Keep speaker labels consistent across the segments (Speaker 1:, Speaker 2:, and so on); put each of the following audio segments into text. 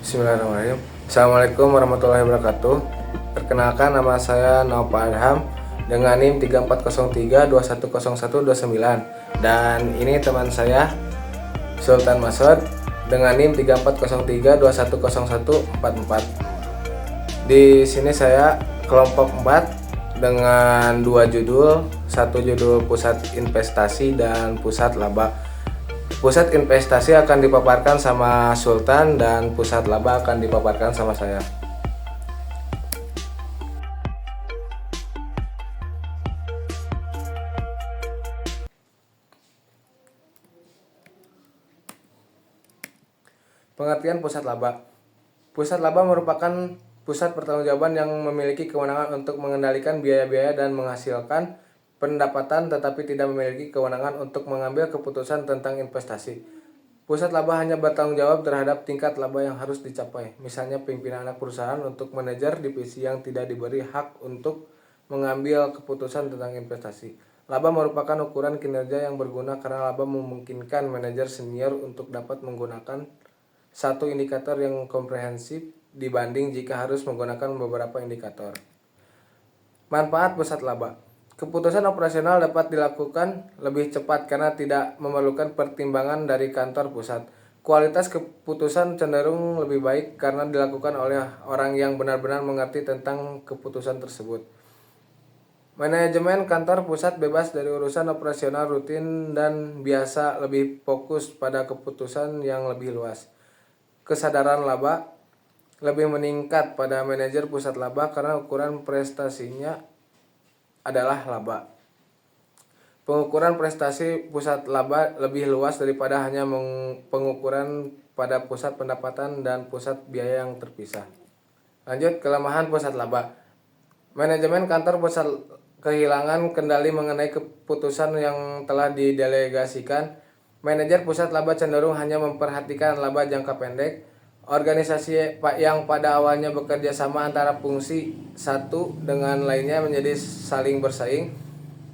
Speaker 1: Bismillahirrahmanirrahim. Assalamualaikum warahmatullahi wabarakatuh. Perkenalkan, nama saya Nova Adham dengan NIM 3403210129, dan ini teman saya Sultan Masud dengan NIM 3403210144. Di sini saya kelompok 4 dengan dua judul, satu judul pusat investasi dan pusat laba. Pusat investasi akan dipaparkan sama Sultan dan pusat laba akan dipaparkan sama saya. Pengertian pusat laba. Pusat laba merupakan pusat pertanggungjawaban yang memiliki kewenangan untuk mengendalikan biaya-biaya dan menghasilkan pendapatan, tetapi tidak memiliki kewenangan untuk mengambil keputusan tentang investasi. Pusat laba hanya bertanggung jawab terhadap tingkat laba yang harus dicapai. Misalnya pimpinan anak perusahaan untuk manajer divisi yang tidak diberi hak untuk mengambil keputusan tentang investasi. Laba merupakan ukuran kinerja yang berguna karena laba memungkinkan manajer senior untuk dapat menggunakan satu indikator yang komprehensif dibanding jika harus menggunakan beberapa indikator. Manfaat pusat laba. Keputusan operasional dapat dilakukan lebih cepat karena tidak memerlukan pertimbangan dari kantor pusat. Kualitas keputusan cenderung lebih baik karena dilakukan oleh orang yang benar-benar mengerti tentang keputusan tersebut. Manajemen kantor pusat bebas dari urusan operasional rutin dan biasa, lebih fokus pada keputusan yang lebih luas. Kesadaran laba lebih meningkat pada manajer pusat laba karena ukuran prestasinya adalah laba. Pengukuran prestasi pusat laba lebih luas daripada hanya pengukuran pada pusat pendapatan dan pusat biaya yang terpisah. Lanjut, kelemahan pusat laba. Manajemen kantor pusat kehilangan kendali mengenai keputusan yang telah didelegasikan. Manajer pusat laba cenderung hanya memperhatikan laba jangka pendek. Organisasi yang pada awalnya bekerja sama antara fungsi satu dengan lainnya menjadi saling bersaing.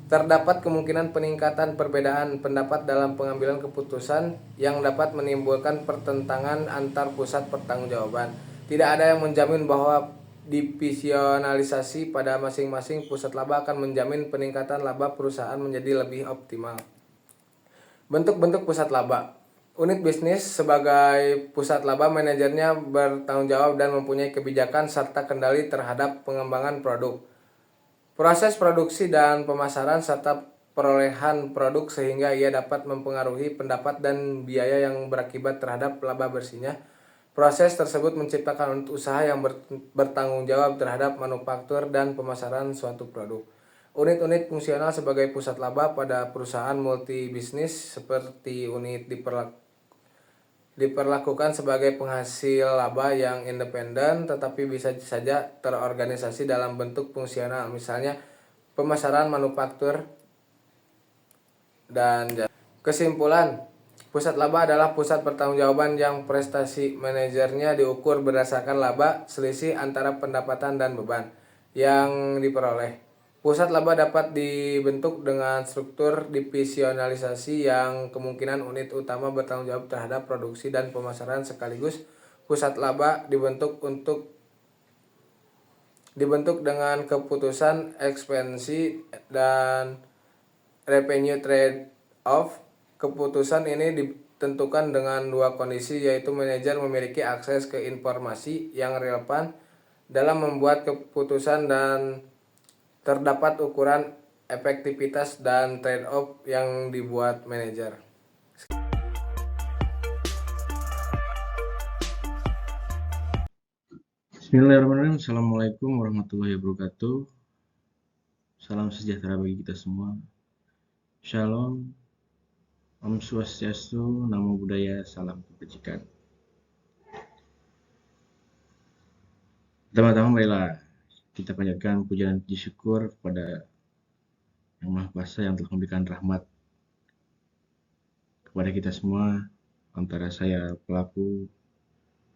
Speaker 1: Terdapat kemungkinan peningkatan perbedaan pendapat dalam pengambilan keputusan yang dapat menimbulkan pertentangan antar pusat pertanggungjawaban. Tidak ada yang menjamin bahwa divisionalisasi pada masing-masing pusat laba akan menjamin peningkatan laba perusahaan menjadi lebih optimal. Bentuk-bentuk pusat laba. Unit bisnis sebagai pusat laba, manajernya bertanggung jawab dan mempunyai kebijakan serta kendali terhadap pengembangan produk, proses produksi dan pemasaran, serta perolehan produk sehingga ia dapat mempengaruhi pendapat dan biaya yang berakibat terhadap laba bersihnya. Proses tersebut menciptakan unit usaha yang bertanggung jawab terhadap manufaktur dan pemasaran suatu produk. Unit-unit fungsional sebagai pusat laba pada perusahaan multibisnis seperti unit diperlakukan sebagai penghasil laba yang independen tetapi bisa saja terorganisasi dalam bentuk fungsional, misalnya pemasaran, manufaktur, dan jasa. Kesimpulan, pusat laba adalah pusat pertanggungjawaban yang prestasi manajernya diukur berdasarkan laba selisih antara pendapatan dan beban yang diperoleh. Pusat laba dapat dibentuk dengan struktur divisionalisasi yang kemungkinan unit utama bertanggung jawab terhadap produksi dan pemasaran sekaligus. Pusat laba dibentuk dengan keputusan ekspansi dan revenue trade off. Keputusan ini ditentukan dengan dua kondisi, yaitu manajer memiliki akses ke informasi yang relevan dalam membuat keputusan dan terdapat ukuran efektivitas dan trade-off yang dibuat manajer.
Speaker 2: Bismillahirrahmanirrahim. Assalamualaikum warahmatullahi wabarakatuh. Salam sejahtera bagi kita semua. Shalom, Om Swastiastu, Namo Buddhaya, Salam Kebajikan. Pertama-tama marilah kita panjatkan puja dan puji syukur kepada Yang Maha Kuasa yang telah memberikan rahmat kepada kita semua, antara saya pelaku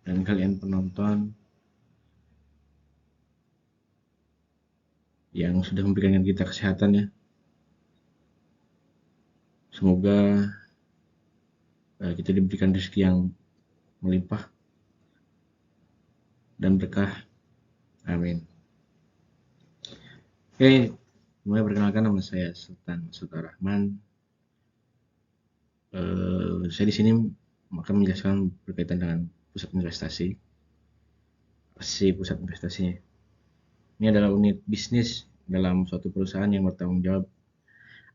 Speaker 2: dan kalian penonton yang sudah memberikan kita kesehatan ya. Semoga kita diberikan rezeki yang melimpah dan berkah. Amin. Oke, mulai perkenalkan, nama saya Sultan Sultan Rahman. Saya di sini akan menjelaskan berkaitan dengan pusat investasi. Apa sih pusat investasinya? Ini adalah unit bisnis dalam suatu perusahaan yang bertanggung jawab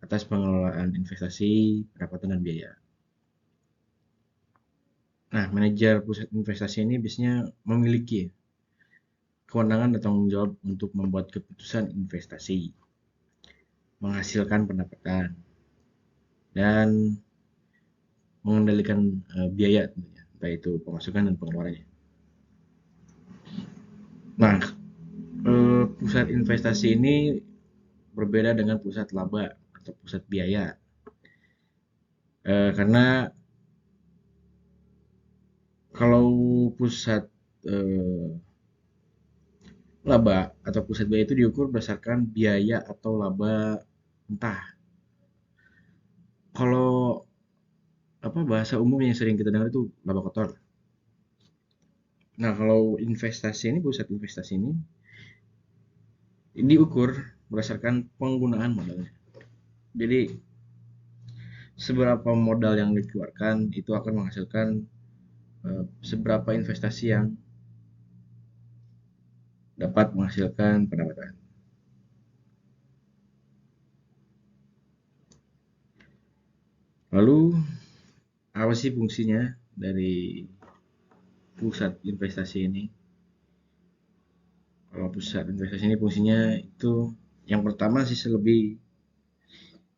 Speaker 2: atas pengelolaan investasi, pendapatan, dan biaya. Nah, manajer pusat investasi ini biasanya memiliki kewenangan dan tanggung jawab untuk membuat keputusan investasi, menghasilkan pendapatan, dan mengendalikan biaya tentunya, entah itu pemasukan dan pengeluarannya. Nah, pusat investasi ini berbeda dengan pusat laba atau pusat biaya, karena kalau pusat laba atau pusat biaya itu diukur berdasarkan biaya atau laba mentah. Kalau bahasa umum yang sering kita dengar itu laba kotor. Nah, kalau investasi ini, pusat investasi ini diukur berdasarkan penggunaan modalnya. Jadi, seberapa modal yang dikeluarkan itu akan menghasilkan seberapa investasi yang dapat menghasilkan pendapatan. Lalu, apa sih fungsinya dari pusat investasi ini? Kalau pusat investasi ini fungsinya itu yang pertama sih lebih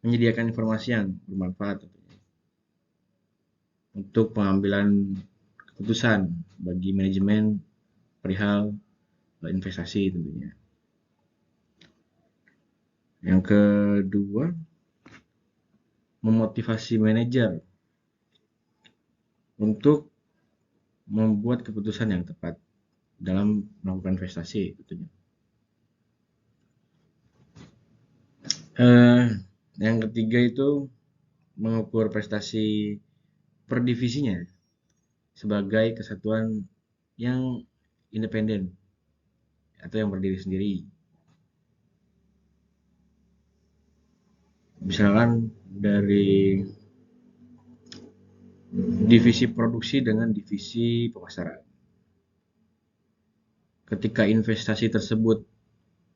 Speaker 2: menyediakan informasi yang bermanfaat untuk pengambilan keputusan bagi manajemen perihal investasi tentunya. Yang kedua, memotivasi manajer untuk membuat keputusan yang tepat dalam melakukan investasi tentunya. Yang ketiga itu mengukur prestasi per divisinya sebagai kesatuan yang independen atau yang berdiri sendiri. Misalkan dari divisi produksi dengan divisi pemasaran. Ketika investasi tersebut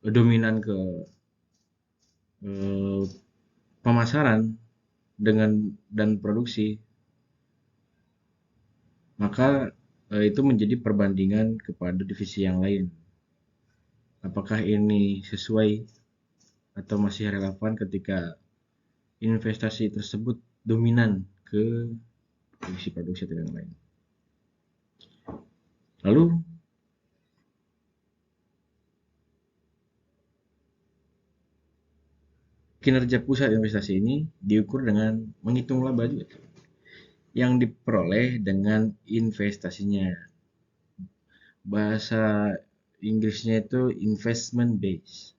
Speaker 2: dominan ke pemasaran dan produksi, maka itu menjadi perbandingan kepada divisi yang lain. Apakah ini sesuai atau masih relevan ketika investasi tersebut dominan ke divisi produksi atau yang lain. Lalu kinerja pusat investasi ini diukur dengan menghitung laba juga yang diperoleh dengan investasinya. Bahasa Inggrisnya itu investment base.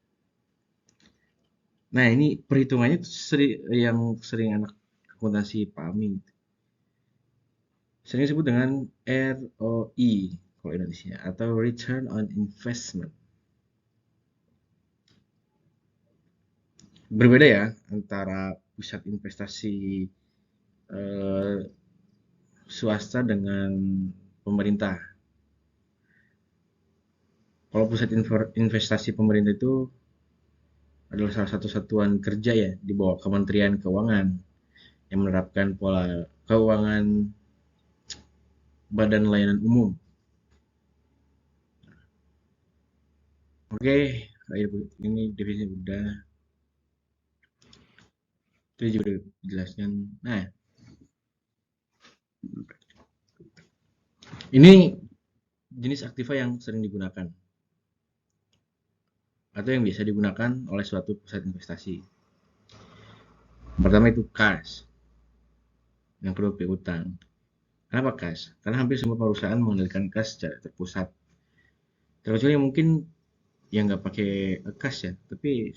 Speaker 2: Nah, ini perhitungannya yang sering anak akuntansi pahami. Sering disebut dengan ROI kalau Indonesia atau return on investment. Berbeda ya antara pusat investasi swasta dengan pemerintah. Kalau pusat investasi pemerintah itu adalah salah satu satuan kerja ya di bawah Kementerian Keuangan yang menerapkan pola keuangan Badan Layanan Umum. Oke, ini divisi udah. Itu juga dijelaskan. Nah, ini jenis aktiva yang sering digunakan atau yang biasa digunakan oleh suatu pusat investasi. Yang pertama itu cash, yang kedua piutang. Kenapa cash? Karena hampir semua perusahaan mengendalikan cash secara terpusat. Terkecuali mungkin yang nggak pakai cash ya, tapi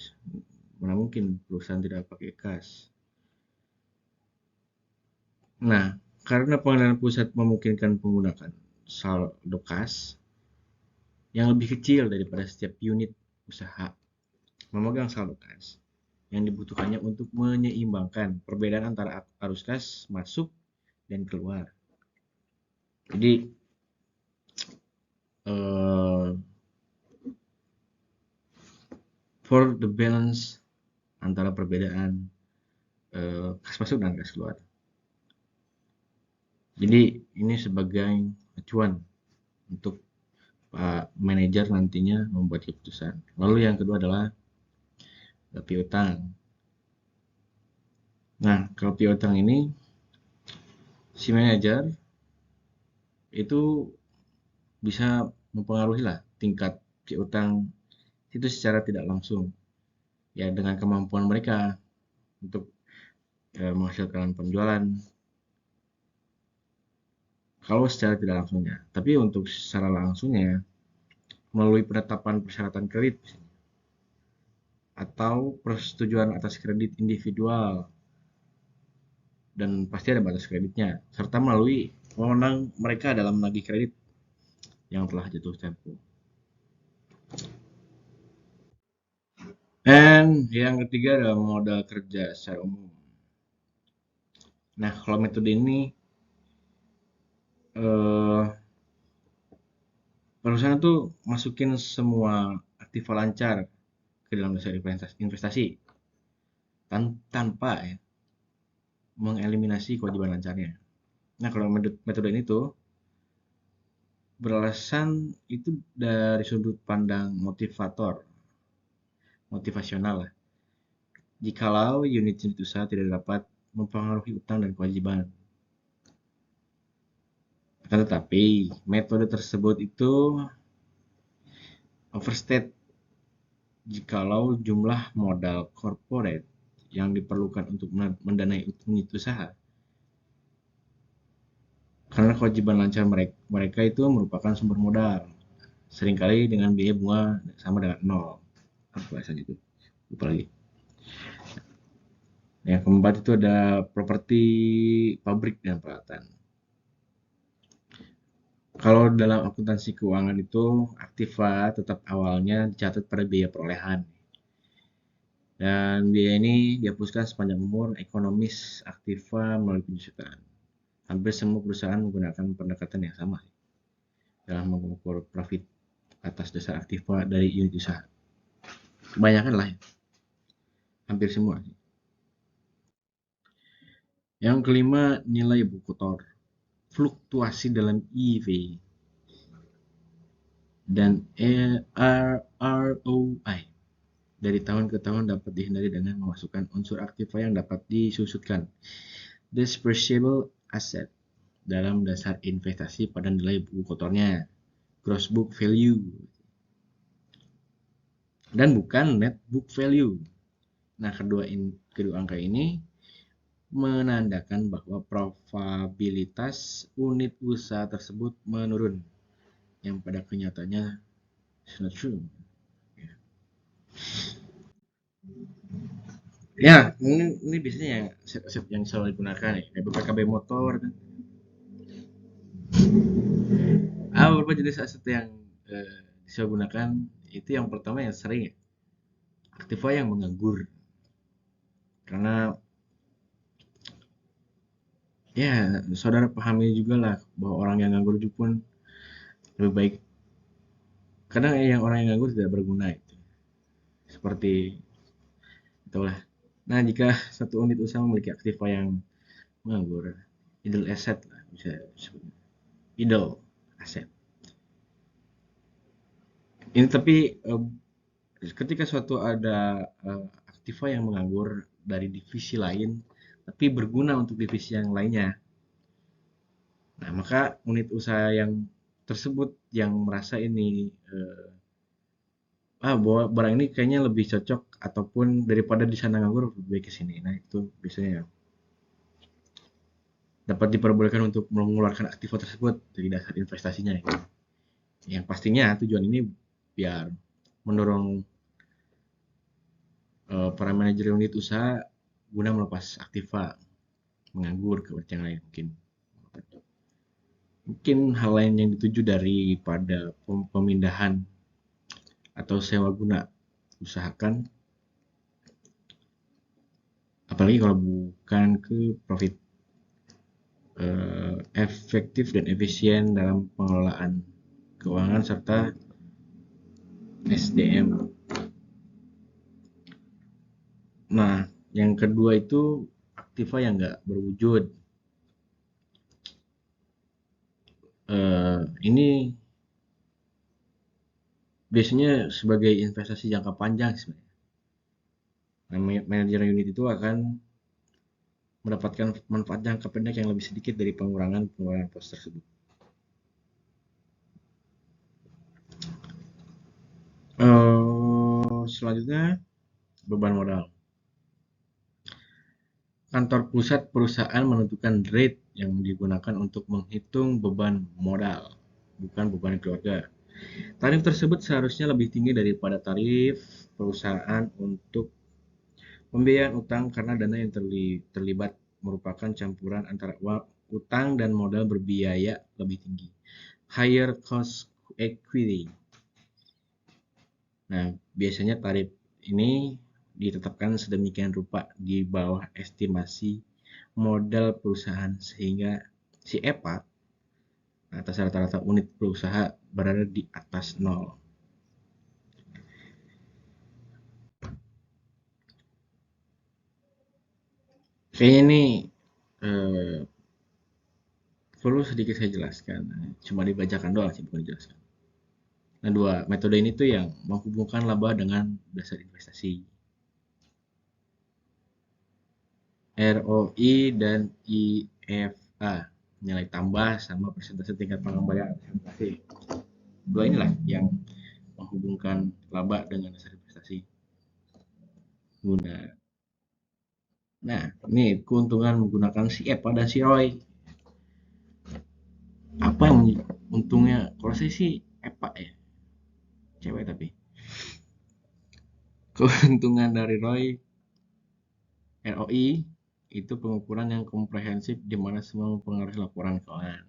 Speaker 2: mana mungkin perusahaan tidak pakai cash. Nah, karena pengenalan pusat memungkinkan penggunaan saldo kas, yang lebih kecil daripada setiap unit usaha memegang saldo kas yang dibutuhkannya untuk menyeimbangkan perbedaan antara arus kas masuk dan keluar. Jadi for the balance antara perbedaan kas masuk dan kas keluar. Jadi ini sebagai acuan untuk Pak Manajer nantinya membuat keputusan. Lalu yang kedua adalah piutang. Nah, kalau piutang ini si manajer itu bisa mempengaruhi lah tingkat piutang itu secara tidak langsung. Ya dengan kemampuan mereka untuk menghasilkan penjualan kalau secara tidak langsungnya. Tapi untuk secara langsungnya melalui penetapan persyaratan kredit atau persetujuan atas kredit individual dan pasti ada batas kreditnya serta melalui wewenang mereka dalam menagih kredit yang telah jatuh tempo. Dan yang ketiga adalah modal kerja secara umum. Nah, kalau metode ini perusahaan tuh masukin semua aktiva lancar ke dalam dasar investasi tanpa ya, mengeliminasi kewajiban lancarnya. Nah, kalau metode ini tuh beralasan itu dari sudut pandang motivasional lah. Jikalau unit-unit usaha tidak dapat mempengaruhi utang dan kewajiban. Akan tetapi, metode tersebut itu overstate jikalau jumlah modal corporate yang diperlukan untuk mendanai unit usaha. Karena kewajiban lancar mereka itu merupakan sumber modal. Seringkali dengan biaya bunga sama dengan nol. Apa bahasanya itu? Lupa lagi. Yang keempat itu ada properti pabrik dan peralatan. Kalau dalam akuntansi keuangan itu aktiva tetap awalnya dicatat pada biaya perolehan. Dan biaya ini dihapuskan sepanjang umur ekonomis aktiva melalui penyusutan. Hampir semua perusahaan menggunakan pendekatan yang sama dalam mengukur profit atas dasar aktiva dari unit usaha. Kebanyakan lah ya. Hampir semua. Yang kelima, nilai buku kotor. Fluktuasi dalam EV dan ROI dari tahun ke tahun dapat dihindari dengan memasukkan unsur aktiva yang dapat disusutkan dispersible asset dalam dasar investasi pada nilai buku kotornya, gross book value, dan bukan net book value. Nah, kedua angka ini menandakan bahwa probabilitas unit usaha tersebut menurun, yang pada kenyataannya is not true. Ya, ini biasanya yang aset yang selalu digunakan ya, kayak BPKB motor kan. Beberapa jenis aset yang bisa gunakan itu yang pertama yang sering ya, aktiva yang menganggur. Karena ya saudara pahami juga lah bahwa orang yang nganggur itu pun lebih baik. Kadang yang orang yang nganggur tidak berguna itu. Seperti itulah. Nah, jika satu unit usaha memiliki aktiva yang menganggur, idle asset lah bisa disebut. Idle asset. Ini tapi ketika suatu ada aktiva yang menganggur dari divisi lain, tapi berguna untuk divisi yang lainnya. Nah, maka unit usaha yang tersebut yang merasa ini bahwa barang ini kayaknya lebih cocok ataupun daripada di sana nganggur lebih baik ke sini. Nah, itu biasanya dapat diperbolehkan untuk mengeluarkan aktiva tersebut dari dasar investasinya. Yang pastinya tujuan ini biar mendorong para manajer unit usaha guna melepas aktiva menganggur ke yang lain mungkin. Mungkin hal lain yang dituju daripada pemindahan atau sewa guna. Usahakan, apalagi kalau bukan ke profit, efektif dan efisien dalam pengelolaan keuangan serta SDM. Nah, yang kedua itu aktiva yang nggak berwujud. Ini biasanya sebagai investasi jangka panjang sebenarnya. Nah, manajer unit itu akan mendapatkan manfaat jangka pendek yang lebih sedikit dari pengurangan pengeluaran pos tersebut. Selanjutnya, beban modal. Kantor pusat perusahaan menentukan rate yang digunakan untuk menghitung beban modal, bukan beban keluarga. Tarif tersebut seharusnya lebih tinggi daripada tarif perusahaan untuk pembiayaan utang karena dana yang terlibat merupakan campuran antara utang dan modal berbiaya lebih tinggi. Higher cost equity. Nah, biasanya tarif ini ditetapkan sedemikian rupa di bawah estimasi modal perusahaan sehingga si EPA atas rata-rata unit perusahaan berada di atas nol. Kayaknya ini eh, perlu sedikit saya jelaskan. Cuma dibacakan doang sih, bukan dijelaskan. Nah, dua metode ini tuh yang menghubungkan laba dengan dasar investasi. ROI dan IFA, nilai tambah sama persentase tingkat pengembalian investasi. Dua inilah yang menghubungkan laba dengan dasar investasi guna. Nah, ini keuntungan menggunakan si EPA dan si ROI. Apa yang untungnya? Kalau saya sih EPA ya, cewek tapi. Keuntungan dari ROI itu pengukuran yang komprehensif di mana semua mempengaruhi laporan keuangan.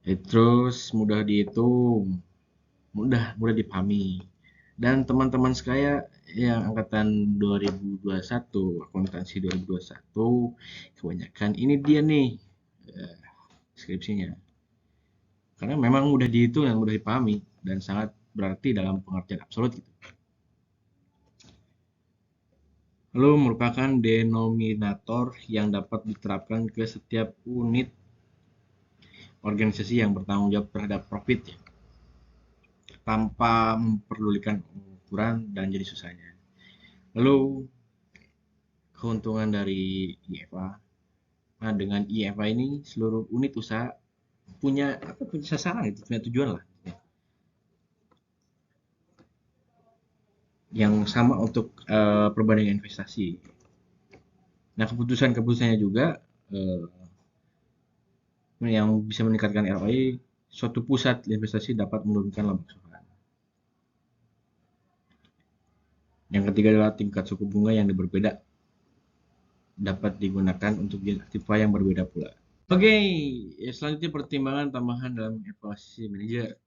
Speaker 2: Terus mudah dihitung, mudah dipahami. Dan teman-teman sekaya yang angkatan 2021, akuntansi 2021, kebanyakan ini dia nih eh, skripsinya. Karena memang mudah dihitung dan mudah dipahami dan sangat berarti dalam pengertian absolut gitu. Lalu merupakan denominator yang dapat diterapkan ke setiap unit organisasi yang bertanggung jawab terhadap profit ya, tanpa memperdulikan ukuran dan jadi susahnya. Lalu keuntungan dari IFA. Nah, dengan IFA ini seluruh unit usaha punya sasaran itu, punya tujuan lah yang sama untuk perbandingan investasi. Nah, keputusannya juga eh, yang bisa meningkatkan ROI, suatu pusat investasi dapat menurunkan laba perusahaan. Yang ketiga adalah tingkat suku bunga yang berbeda dapat digunakan untuk jenis aktiva yang berbeda pula. Oke, ya selanjutnya pertimbangan tambahan dalam evaluasi manajer.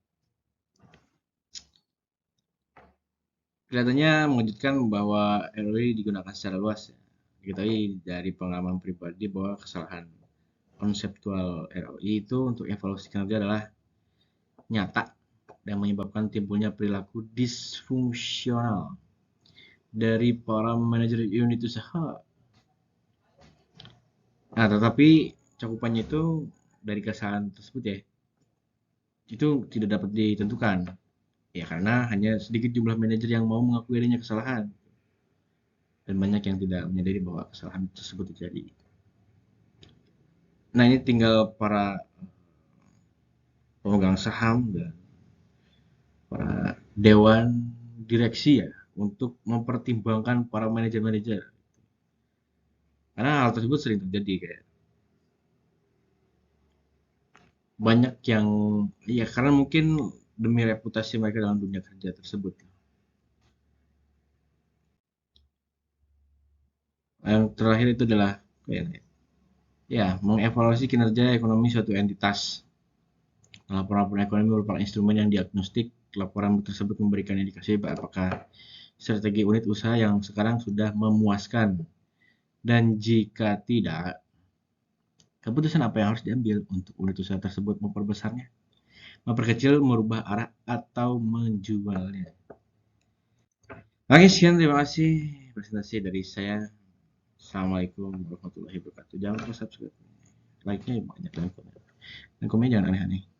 Speaker 2: Kelihatannya mengejutkan bahwa ROI digunakan secara luas. Ya. Diketahui dari pengalaman pribadi bahwa kesalahan konseptual ROI itu untuk evaluasi kinerja adalah nyata dan menyebabkan timbulnya perilaku disfungsional dari para manajer unit usaha. Nah, tetapi cakupannya itu dari kesalahan tersebut ya, itu tidak dapat ditentukan. Ya karena hanya sedikit jumlah manajer yang mau mengakui adanya kesalahan dan banyak yang tidak menyadari bahwa kesalahan tersebut terjadi. Nah, ini tinggal para pemegang saham dan para dewan direksi ya untuk mempertimbangkan para manajer-manajer. Karena hal tersebut sering terjadi kayak banyak yang ya karena mungkin demi reputasi mereka dalam dunia kerja tersebut. Yang terakhir itu adalah kayak Ya, mengevaluasi kinerja ekonomi suatu entitas. Laporan ekonomi merupakan instrumen yang diagnostik. Laporan tersebut memberikan indikasi apakah strategi unit usaha yang sekarang sudah memuaskan. Dan jika tidak, keputusan apa yang harus diambil untuk unit usaha tersebut, memperbesarnya, memperkecil, merubah arah, atau menjualnya. Oke, sekian, terima kasih presentasi dari saya. Assalamualaikum warahmatullahi wabarakatuh. Jangan lupa subscribe, like-nya banyak, dan komen jangan aneh-aneh.